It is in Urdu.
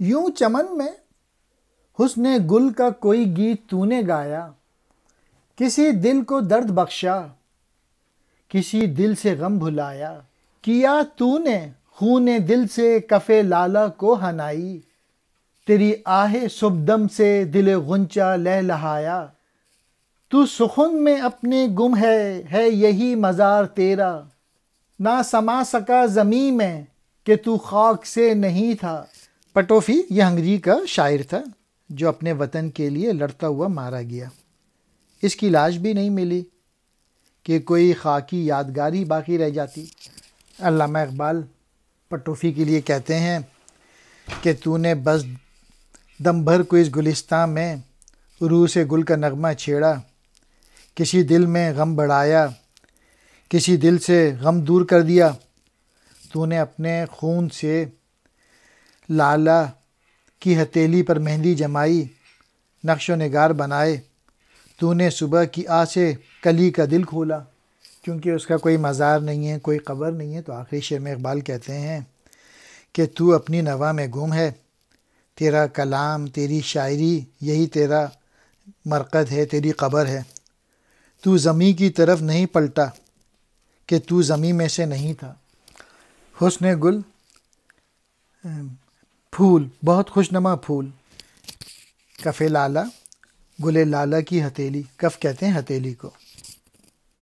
یوں چمن میں حسن گل کا کوئی گیت تو نے گایا، کسی دل کو درد بخشا، کسی دل سے غم بھلایا، کیا تو نے خون دل سے کف لالہ کو حنائی، تیری آہ صبح سے دل غنچہ لہلہایا، تو سخن میں اپنے گم ہے یہی مزار تیرا، نہ سما سکا زمیں میں کہ تو خاک سے نہیں تھا۔ پٹوفی یہ ہنگری کا شاعر تھا جو اپنے وطن کے لیے لڑتا ہوا مارا گیا۔ اس کی لاش بھی نہیں ملی کہ کوئی خاکی یادگاری باقی رہ جاتی۔ علامہ اقبال پٹوفی کے لیے کہتے ہیں کہ تو نے بس دم بھر کو اس گلستان میں روح سے گل کا نغمہ چھیڑا، کسی دل میں غم بڑھایا، کسی دل سے غم دور کر دیا، تو نے اپنے خون سے لالہ کی ہتھیلی پر مہندی جمائی، نقش و نگار بنائے، تو نے صبح کی آہ سے کلی کا دل کھولا۔ کیونکہ اس کا کوئی مزار نہیں ہے، کوئی قبر نہیں ہے، تو آخری شعر میں اقبال کہتے ہیں کہ تو اپنی نوا میں گم ہے، تیرا کلام، تیری شاعری یہی تیرا مرقد ہے، تیری قبر ہے، تو زمیں کی طرف نہیں پلٹا کہ تو زمیں میں سے نہیں تھا۔ حسن گل، پھول، بہت خوشنما پھول، کف لالہ، گل لالہ کی ہتھیلی، کف کہتے ہیں ہتھیلی کو۔